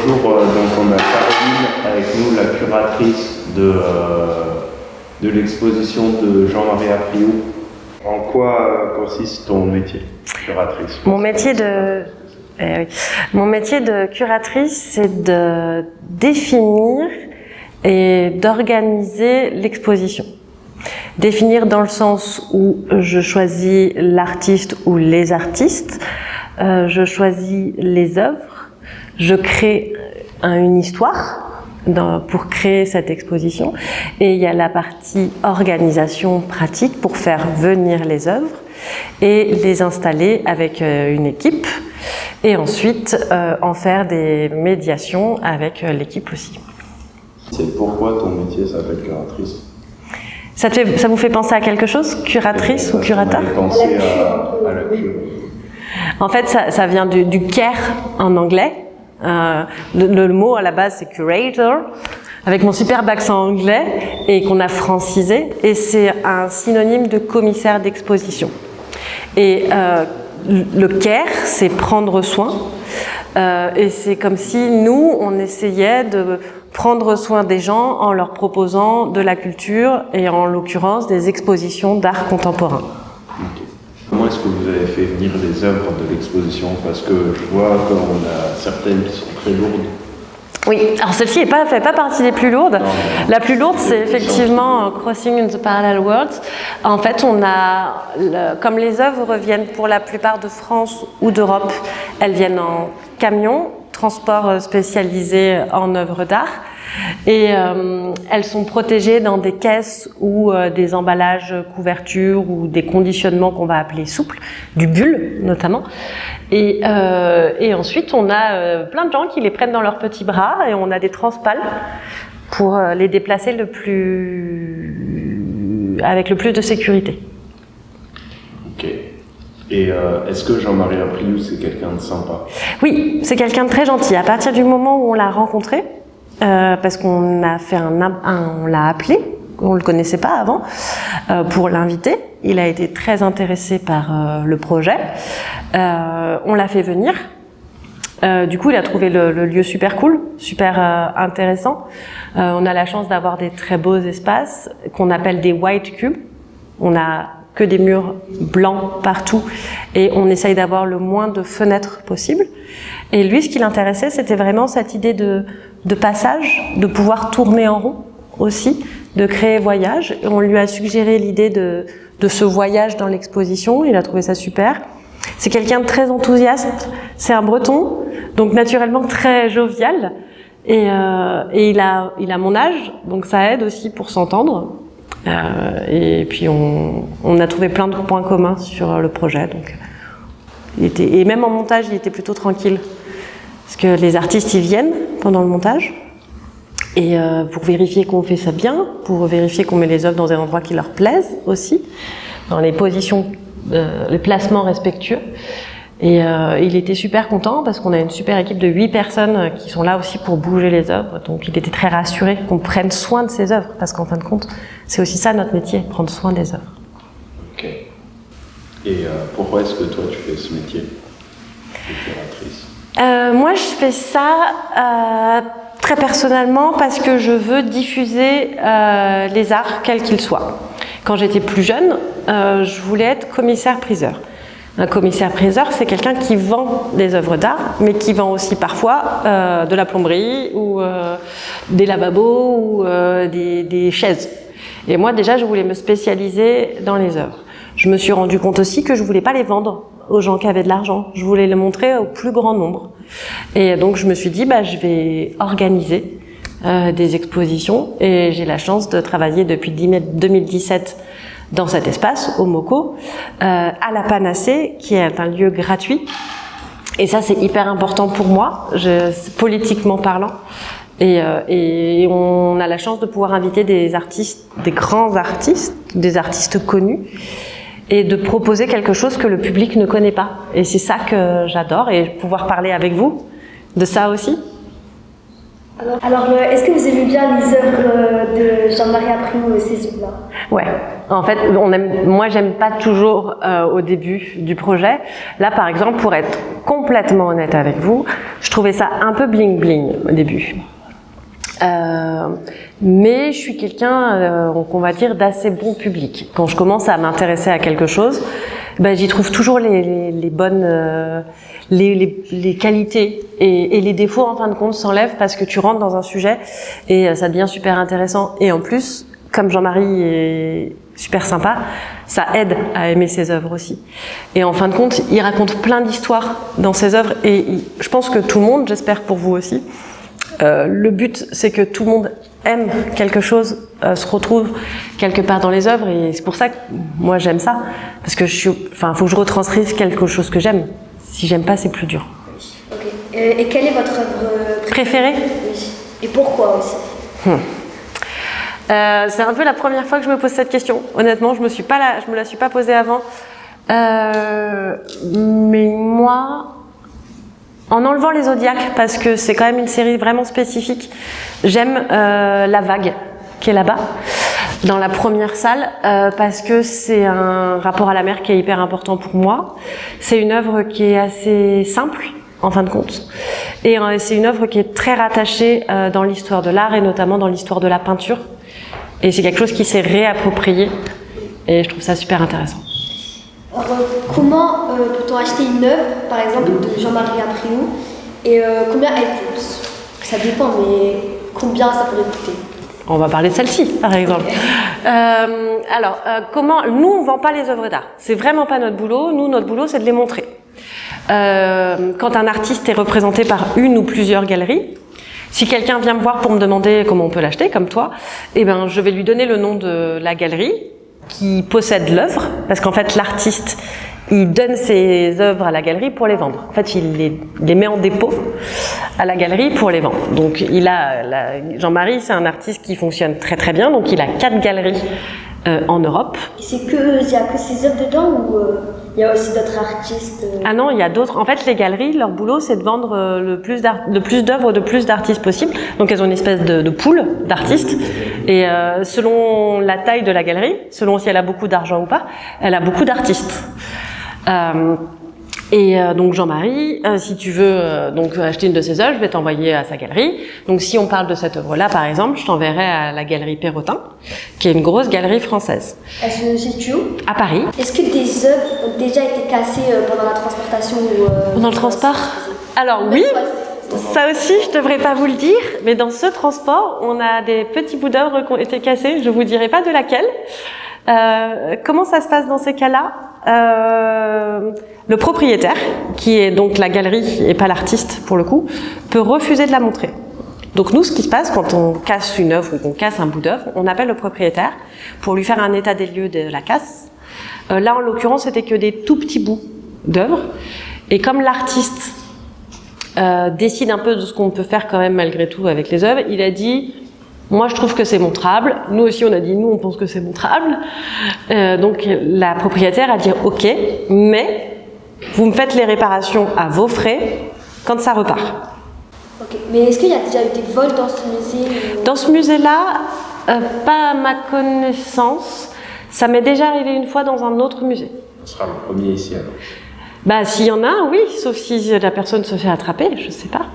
Bonjour, donc on a Caroline avec nous, la curatrice de l'exposition de Jean-Marie Apriou. En quoi consiste ton métier, curatrice? Mon métier de curatrice, c'est de définir et d'organiser l'exposition. Définir dans le sens où je choisis l'artiste ou les artistes, je choisis les œuvres, je crée une histoire pour créer cette exposition, et il y a la partie organisation pratique pour faire venir les œuvres et les installer avec une équipe, et ensuite en faire des médiations avec l'équipe aussi. C'est pourquoi ton métier s'appelle curatrice? Ça vous fait penser à quelque chose, curatrice ou curateur? Ça m'a fait penser à la cure. En fait, ça vient du care en anglais. Le mot à la base c'est curator, avec mon superbe accent anglais, et qu'on a francisé, et c'est un synonyme de commissaire d'exposition. Et le care, c'est prendre soin, et c'est comme si nous, on essayait de prendre soin des gens en leur proposant de la culture, et en l'occurrence des expositions d'art contemporain. Okay. Comment est-ce que vous avez fait venir les œuvres de l'exposition? Parce que je vois qu'on a certaines qui sont très lourdes. Oui, alors celle-ci fait pas partie des plus lourdes. Non, la plus lourde, c'est effectivement Crossing in the Parallel Worlds. En fait, comme les œuvres viennent pour la plupart de France ou d'Europe, elles viennent en camion, transport spécialisé en œuvres d'art. Et elles sont protégées dans des caisses ou des emballages couvertures ou des conditionnements qu'on va appeler souples, du bulle notamment. Et ensuite, on a plein de gens qui les prennent dans leurs petits bras, et on a des transpales pour les déplacer avec le plus de sécurité. Ok. Et est-ce que Jean-Marie Apriou, c'est quelqu'un de sympa? Oui, c'est quelqu'un de très gentil. À partir du moment où on l'a rencontré, parce qu'on a fait on l'a appelé, on le connaissait pas avant, pour l'inviter. Il a été très intéressé par le projet. On l'a fait venir. Du coup, il a trouvé le lieu super cool, super intéressant. On a la chance d'avoir des très beaux espaces qu'on appelle des white cubes. On a que des murs blancs partout, et on essaye d'avoir le moins de fenêtres possible. Et lui, ce qui l'intéressait, c'était vraiment cette idée de passage, de pouvoir tourner en rond aussi, de créer voyage. Et on lui a suggéré l'idée de ce voyage dans l'exposition. Il a trouvé ça super. C'est quelqu'un de très enthousiaste. C'est un Breton, donc naturellement très jovial. Et il a mon âge, donc ça aide aussi pour s'entendre. Et puis on a trouvé plein de points communs sur le projet. Donc, et même en montage, il était plutôt tranquille. Parce que les artistes, ils viennent pendant le montage, et pour vérifier qu'on fait ça bien, pour vérifier qu'on met les œuvres dans des endroits qui leur plaisent aussi, dans les positions, les placements respectueux. Et il était super content parce qu'on a une super équipe de 8 personnes qui sont là aussi pour bouger les œuvres. Donc il était très rassuré qu'on prenne soin de ses œuvres, parce qu'en fin de compte, c'est aussi ça notre métier, prendre soin des œuvres. Ok. Et pourquoi est-ce que toi tu fais ce métier de curatrice? Moi je fais ça très personnellement parce que je veux diffuser les arts quels qu'ils soient. Quand j'étais plus jeune, je voulais être commissaire-priseur. Un commissaire-priseur, c'est quelqu'un qui vend des œuvres d'art, mais qui vend aussi parfois de la plomberie, ou des lavabos, ou des chaises. Et moi, déjà, je voulais me spécialiser dans les œuvres. Je me suis rendu compte aussi que je voulais pas les vendre aux gens qui avaient de l'argent. Je voulais les montrer au plus grand nombre. Et donc, je me suis dit, je vais organiser des expositions. Et j'ai la chance de travailler depuis 2017 dans cet espace, au MoCo, à la Panacée, qui est un lieu gratuit. Et ça, c'est hyper important pour moi, politiquement parlant. Et on a la chance de pouvoir inviter des artistes, des grands artistes, des artistes connus, et de proposer quelque chose que le public ne connaît pas. Et c'est ça que j'adore, et pouvoir parler avec vous de ça aussi. Alors, est-ce que vous aimez bien les œuvres de Jean-Marie Apriou, ces œuvres-là? Ouais. En fait, moi, j'aime pas toujours au début du projet. Là, par exemple, pour être complètement honnête avec vous, je trouvais ça un peu bling-bling au début. Mais je suis quelqu'un, qu'on va dire, d'assez bon public. Quand je commence à m'intéresser à quelque chose, ben, j'y trouve toujours les bonnes, les qualités et les défauts en fin de compte s'enlèvent parce que tu rentres dans un sujet et ça devient super intéressant. Et en plus, comme Jean-Marie est super sympa, ça aide à aimer ses œuvres aussi. Et en fin de compte, il raconte plein d'histoires dans ses œuvres et je pense que tout le monde, j'espère pour vous aussi, le but, c'est que tout le monde aime quelque chose, se retrouve quelque part dans les œuvres, et c'est pour ça que moi j'aime ça, parce que faut que je retranscrive quelque chose que j'aime. Si j'aime pas, c'est plus dur. Ok. Et quelle est votre œuvre préférée? Oui. Et pourquoi aussi? C'est un peu la première fois que je me pose cette question. Honnêtement, je me la suis pas posée avant. Mais moi, en enlevant les Zodiacs, parce que c'est quand même une série vraiment spécifique, j'aime La Vague, qui est là-bas, dans la première salle, parce que c'est un rapport à la mer qui est hyper important pour moi. C'est une œuvre qui est assez simple, en fin de compte, et c'est une œuvre qui est très rattachée dans l'histoire de l'art, et notamment dans l'histoire de la peinture. Et c'est quelque chose qui s'est réapproprié, et je trouve ça super intéressant. Alors, comment peut-on acheter une œuvre, par exemple, de Jean-Marie Apriou, et combien elle coûte? Ça dépend, mais combien ça pourrait coûter? On va parler de celle-ci, par exemple. Comment nous, on vend pas les œuvres d'art. C'est vraiment pas notre boulot. Nous, notre boulot, c'est de les montrer. Quand un artiste est représenté par une ou plusieurs galeries, si quelqu'un vient me voir pour me demander comment on peut l'acheter, comme toi, eh ben, je vais lui donner le nom de la galerie qui possède l'œuvre, parce qu'en fait, l'artiste, il donne ses œuvres à la galerie pour les vendre. En fait, il les met en dépôt à la galerie pour les vendre. Donc, Jean-Marie, c'est un artiste qui fonctionne très très bien. Donc, il a 4 galeries en Europe. Il y a que ses œuvres dedans ou il y a aussi d'autres artistes? Ah non, il y a d'autres. En fait, les galeries, leur boulot, c'est de vendre le plus d'œuvres de plus d'artistes possible. Donc, elles ont une espèce de pool d'artistes. Et selon la taille de la galerie, selon si elle a beaucoup d'argent ou pas, elle a beaucoup d'artistes. Donc Jean-Marie, si tu veux acheter une de ses œuvres, je vais t'envoyer à sa galerie. Donc si on parle de cette œuvre-là, par exemple, je t'enverrai à la galerie Perrotin, qui est une grosse galerie française. Elle se situe où? À Paris. Est-ce que des œuvres ont déjà été cassées pendant la transportation ou pendant le transport? Alors oui, ça aussi je devrais pas vous le dire, mais dans ce transport, on a des petits bouts d'œuvres qui ont été cassés. Je vous dirai pas de laquelle. Comment ça se passe dans ces cas-là? Le propriétaire, qui est donc la galerie et pas l'artiste pour le coup, peut refuser de la montrer. Donc nous, ce qui se passe quand on casse une œuvre ou qu'on casse un bout d'œuvre, on appelle le propriétaire pour lui faire un état des lieux de la casse. Là, en l'occurrence, c'était que des tout petits bouts d'œuvre. Et comme l'artiste décide un peu de ce qu'on peut faire quand même malgré tout avec les œuvres, il a dit: moi, je trouve que c'est montrable. Nous aussi, on a dit, nous, on pense que c'est montrable. Donc, la propriétaire a dit, ok, mais vous me faites les réparations à vos frais quand ça repart. Ok, mais est-ce qu'il y a déjà eu des vols dans ce musée? Dans ce musée-là, pas à ma connaissance. Ça m'est déjà arrivé une fois dans un autre musée. Ce sera le premier ici alors. Bah, s'il y en a, oui, sauf si la personne se fait attraper, je sais pas.